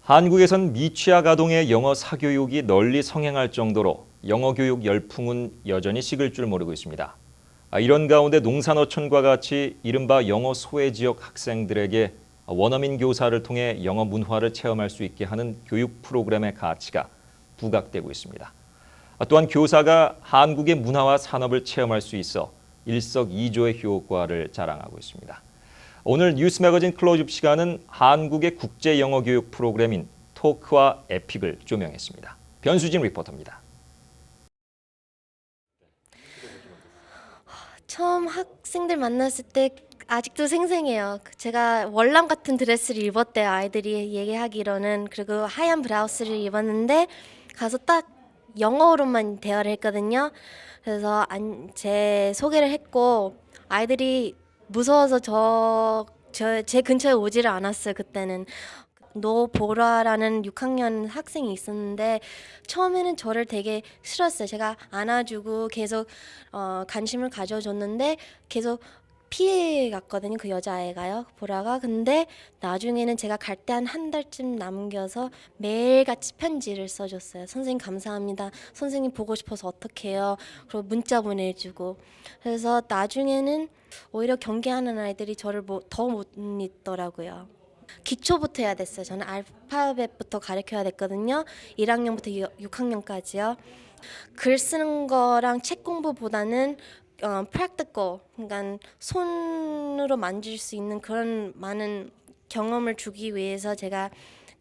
한국에선 미취학 아동의 영어 사교육이 널리 성행할 정도로 영어 교육 열풍은 여전히 식을 줄 모르고 있습니다. 이런 가운데 농산어촌과 같이 이른바 영어 소외 지역 학생들에게 원어민 교사를 통해 영어 문화를 체험할 수 있게 하는 교육 프로그램의 가치가 부각되고 있습니다. 또한 교사가 한국의 문화와 산업을 체험할 수 있어 일석이조의 효과를 자랑하고 있습니다. 오늘 뉴스 매거진 클로즈업 시간은 한국의 국제 영어 교육 프로그램인 토크와 에픽을 조명했습니다. 변수진 리포터입니다. 처음 학생들 만났을 때 아직도 생생해요. 제가 월남 같은 드레스를 입었대요. 아이들이 얘기하기로는. 그리고 하얀 브라우스를 입었는데 가서 딱 영어로만 대화를 했거든요. 그래서 제 소개를 했고 아이들이 무서워서 제 근처에 오지를 않았어요. 그때는 노보라라는 6학년 학생이 있었는데 처음에는 저를 되게 싫었어요. 제가 안아주고 계속 관심을 가져줬는데 계속 피해갔거든요. 그 여자아이가요. 보라가. 근데 나중에는 제가 갈 때 한 달쯤 남겨서 매일같이 편지를 써줬어요. 선생님 감사합니다. 선생님 보고 싶어서 어떡해요. 그리고 문자 보내주고. 그래서 나중에는 오히려 경계하는 아이들이 저를 더 못 믿더라고요. 기초부터 해야 됐어요. 저는 알파벳부터 가르쳐야 됐거든요. 1학년부터 6학년까지요. 글 쓰는 거랑 책 공부보다는 practical, 그러니까 손으로 만질 수 있는 그런 많은 경험을 주기 위해서 제가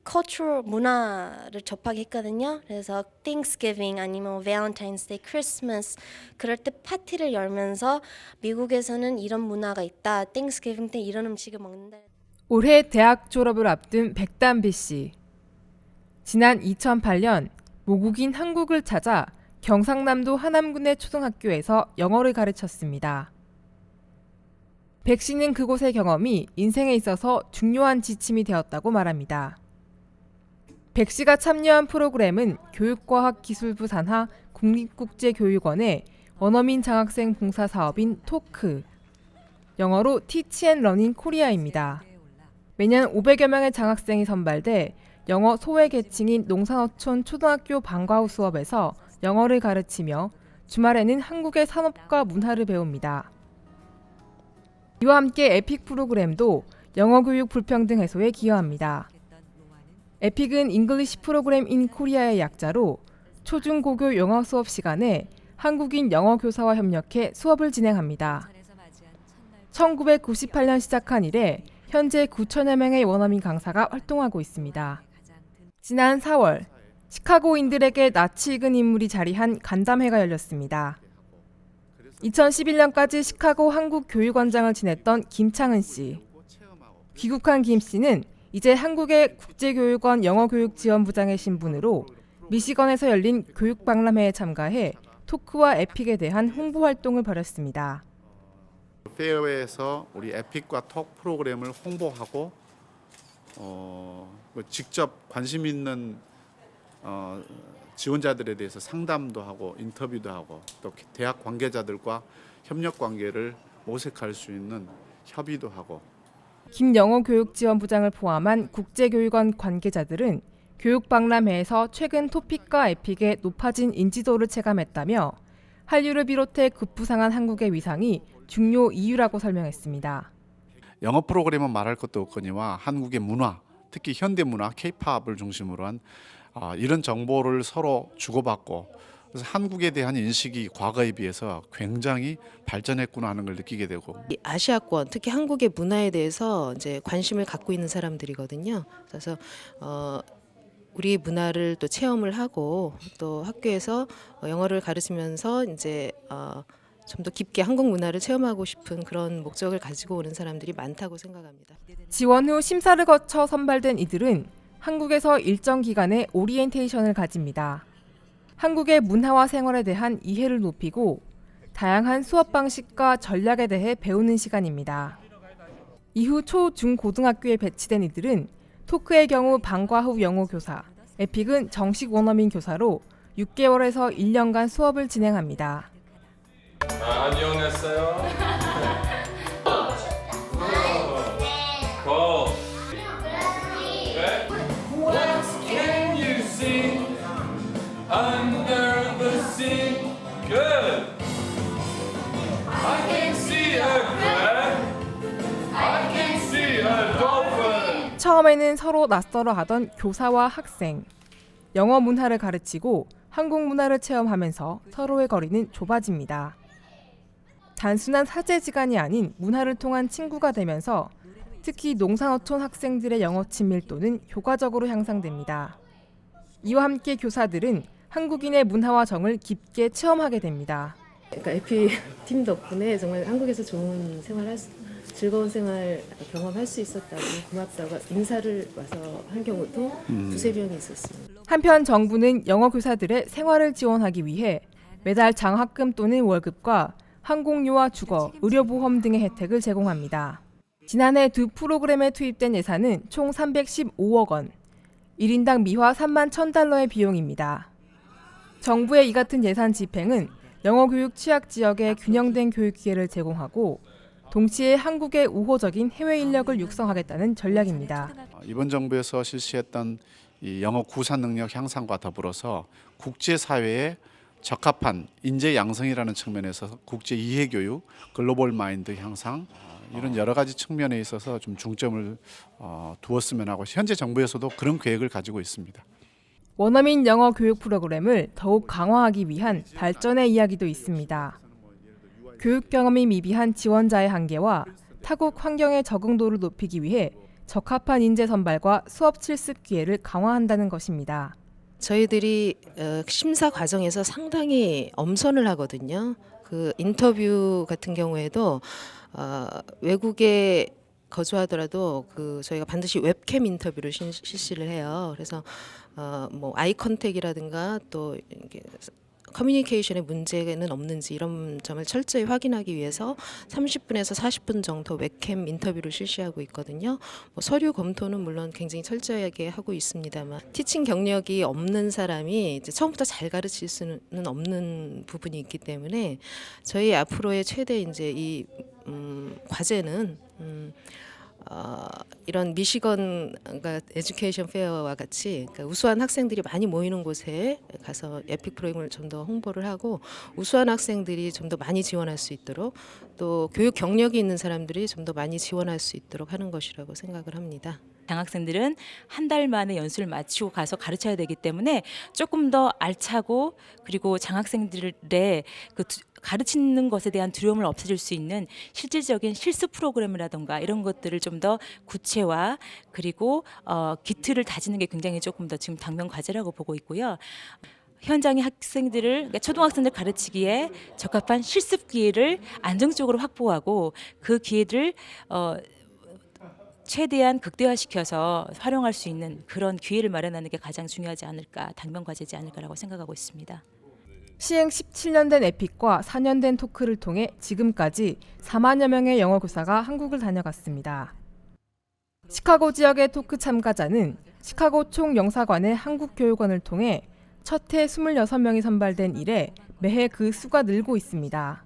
cultural 문화를 접하게 했거든요. 그래서 Thanksgiving 아니면 Valentine's Day, Christmas 그럴 때 파티를 열면서 미국에서는 이런 문화가 있다. Thanksgiving 때 이런 음식을 먹는다. 올해 대학 졸업을 앞둔 백담비 씨. 지난 2008년 모국인 한국을 찾아 경상남도 하남군의 초등학교에서 영어를 가르쳤습니다. 백 씨는 그곳의 경험이 인생에 있어서 중요한 지침이 되었다고 말합니다. 백 씨가 참여한 프로그램은 교육과학기술부 산하 국립국제교육원의 원어민 장학생 봉사 사업인 토크, 영어로 Teach and Learning Korea입니다. 매년 500여 명의 장학생이 선발돼 영어 소외 계층인 농산어촌 초등학교 방과후 수업에서 영어를 가르치며 주말에는 한국의 산업과 문화를 배웁니다. 이와 함께 에픽 프로그램도 영어 교육 불평등 해소에 기여합니다. 에픽은 잉글리시 프로그램 인 코리아의 약자로 초중고교 영어 수업 시간에 한국인 영어 교사와 협력해 수업을 진행합니다. 1998년 시작한 이래 현재 9천여 명의 원어민 강사가 활동하고 있습니다. 지난 4월, 시카고인들에게 낯이 익은 인물이 자리한 간담회가 열렸습니다. 2011년까지 시카고 한국교육원장을 지냈던 김창은 씨. 귀국한 김 씨는 이제 한국의 국제교육원 영어교육지원부장의 신분으로 미시건에서 열린 교육박람회에 참가해 토크와 에픽에 대한 홍보 활동을 벌였습니다. 페어웨이에서 우리 에픽과 톡 프로그램을 홍보하고 직접 관심 있는 지원자들에 대해서 상담도 하고 인터뷰도 하고 또 대학 관계자들과 협력 관계를 모색할 수 있는 협의도 하고. 김영어교육지원부장을 포함한 국제교육원 관계자들은 교육박람회에서 최근 토픽과 에픽의 높아진 인지도를 체감했다며 한류를 비롯해 급부상한 한국의 위상이 중요 이유라고 설명했습니다. 영어 프로그램은 말할 것도 없거니와 한국의 문화, 특히 현대 문화, K-팝을 중심으로 한 이런 정보를 서로 주고받고 그래서 한국에 대한 인식이 과거에 비해서 굉장히 발전했구나 하는 걸 느끼게 되고. 아시아권, 특히 한국의 문화에 대해서 이제 관심을 갖고 있는 사람들이거든요. 그래서 우리 문화를 또 체험을 하고 또 학교에서 영어를 가르치면서 이제 좀 더 깊게 한국 문화를 체험하고 싶은 그런 목적을 가지고 오는 사람들이 많다고 생각합니다. 지원 후 심사를 거쳐 선발된 이들은 한국에서 일정 기간의 오리엔테이션을 가집니다. 한국의 문화와 생활에 대한 이해를 높이고 다양한 수업 방식과 전략에 대해 배우는 시간입니다. 이후 초, 중, 고등학교에 배치된 이들은 토크의 경우 방과후 영어 교사, 에픽은 정식 원어민 교사로 6개월에서 1년간 수업을 진행합니다. 안녕했어요. 고. 처음에는 서로 낯설어 하던 교사와 학생. 영어 문화를 가르치고 한국 문화를 체험하면서 서로의 거리는 좁아집니다. 단순한 사제지간이 아닌 문화를 통한 친구가 되면서 특히 농산어촌 학생들의 영어 친밀도는 효과적으로 향상됩니다. 이와 함께 교사들은 한국인의 문화와 정을 깊게 체험하게 됩니다. 그러니까 에피 팀 덕분에 정말 한국에서 좋은 즐거운 생활 경험할 수 있었다고 고맙다고 인사를 와서 한 경우도 두세 명이 있었습니다. 한편 정부는 영어 교사들의 생활을 지원하기 위해 매달 장학금 또는 월급과 항공료와 주거, 의료보험 등의 혜택을 제공합니다. 지난해 두 프로그램에 투입된 예산은 총 315억 원, 1인당 미화 3만 1,000달러의 비용입니다. 정부의 이 같은 예산 집행은 영어 교육 취약 지역에 균형된 교육 기회를 제공하고 동시에 한국의 우호적인 해외 인력을 육성하겠다는 전략입니다. 이번 정부에서 실시했던 이 영어 구사 능력 향상과 더불어서 국제사회에 적합한 인재 양성이라는 측면에서 국제 이해 교육, 글로벌 마인드 향상 이런 여러 가지 측면에 있어서 좀 중점을 두었으면 하고 현재 정부에서도 그런 계획을 가지고 있습니다. 원어민 영어 교육 프로그램을 더욱 강화하기 위한 발전의 이야기도 있습니다. 교육 경험이 미비한 지원자의 한계와 타국 환경의 적응도를 높이기 위해 적합한 인재 선발과 수업 실습 기회를 강화한다는 것입니다. 저희들이 심사 과정에서 상당히 엄선을 하거든요. 그 인터뷰 같은 경우에도 외국에 거주하더라도 저희가 반드시 웹캠 인터뷰를 실시를 해요. 그래서 뭐 아이 컨택이라든가 또 이렇게 커뮤니케이션에 문제는 없는지 이런 점을 철저히 확인하기 위해서 30분에서 40분 정도 웹캠 인터뷰를 실시하고 있거든요. 뭐 서류 검토는 물론 굉장히 철저하게 하고 있습니다만 티칭 경력이 없는 사람이 이제 처음부터 잘 가르칠 수는 없는 부분이 있기 때문에 저희 앞으로의 최대 이제 이 과제는 이런 미시건 그러니까 에듀케이션 페어와 같이 그러니까 우수한 학생들이 많이 모이는 곳에 가서 에픽 프로그램을 좀 더 홍보를 하고 우수한 학생들이 좀 더 많이 지원할 수 있도록 또 교육 경력이 있는 사람들이 좀 더 많이 지원할 수 있도록 하는 것이라고 생각을 합니다. 장학생들은 한 달 만에 연수를 마치고 가서 가르쳐야 되기 때문에 조금 더 알차고 그리고 장학생들의 가르치는 것에 대한 두려움을 없애줄 수 있는 실질적인 실습 프로그램이라든가 이런 것들을 좀 더 구체화 그리고 기틀을 다지는 게 굉장히 조금 더 지금 당면 과제라고 보고 있고요. 현장의 학생들을 그러니까 초등학생들 가르치기에 적합한 실습 기회를 안정적으로 확보하고 그 기회를 최대한 극대화시켜서 활용할 수 있는 그런 기회를 마련하는 게 가장 중요하지 않을까, 당면 과제지 않을까라고 생각하고 있습니다. 시행 17년 된 에픽과 4년 된 토크를 통해 지금까지 4만여 명의 영어 교사가 한국을 다녀갔습니다. 시카고 지역의 토크 참가자는 시카고 총영사관의 한국교육원을 통해 첫 해 26명이 선발된 이래 매해 그 수가 늘고 있습니다.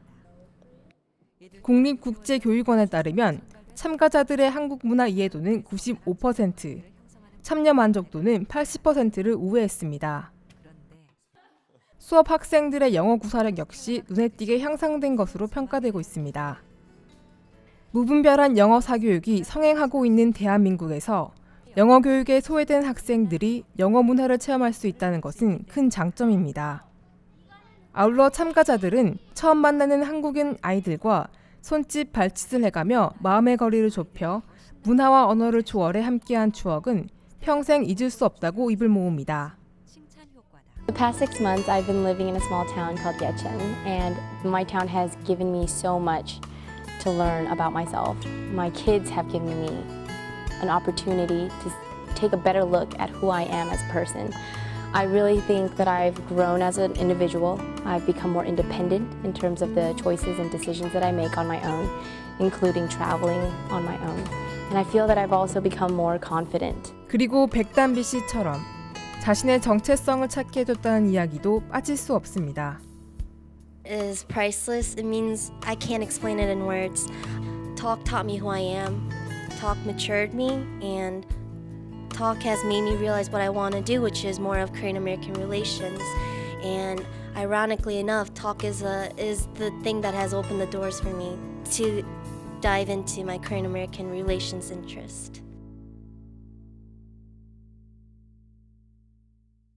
국립국제교육원에 따르면 참가자들의 한국 문화 이해도는 95%, 참여 만족도는 80%를 우회했습니다. 수업 학생들의 영어 구사력 역시 눈에 띄게 향상된 것으로 평가되고 있습니다. 무분별한 영어 사교육이 성행하고 있는 대한민국에서 영어 교육에 소외된 학생들이 영어 문화를 체험할 수 있다는 것은 큰 장점입니다. 아울러 참가자들은 처음 만나는 한국인 아이들과 손짓 발짓을 해가며 마음의 거리를 좁혀 문화와 언어를 초월해 함께한 추억은 평생 잊을 수 없다고 입을 모읍니다. The past 6 months I've been living in a small town called Yecheon, and my town has given me so much to learn about myself. My kids have given me an opportunity to take a better look at who I am as a person. I really think that I've grown as an individual. I've become more independent in terms of the choices and decisions that I make on my own, including traveling on my own. And I feel that I've also become more confident. 그리고 백단비 씨처럼 자신의 정체성을 찾게 해줬다는 이야기도 빠질 수 없습니다. It is priceless. It means I can't explain it in words. Talk taught me who I am. Talk matured me, and talk has made me realize what I want to do, which is more of Korean-American relations. And ironically enough, talk is the thing that has opened the doors for me to dive into my Korean-American relations interest.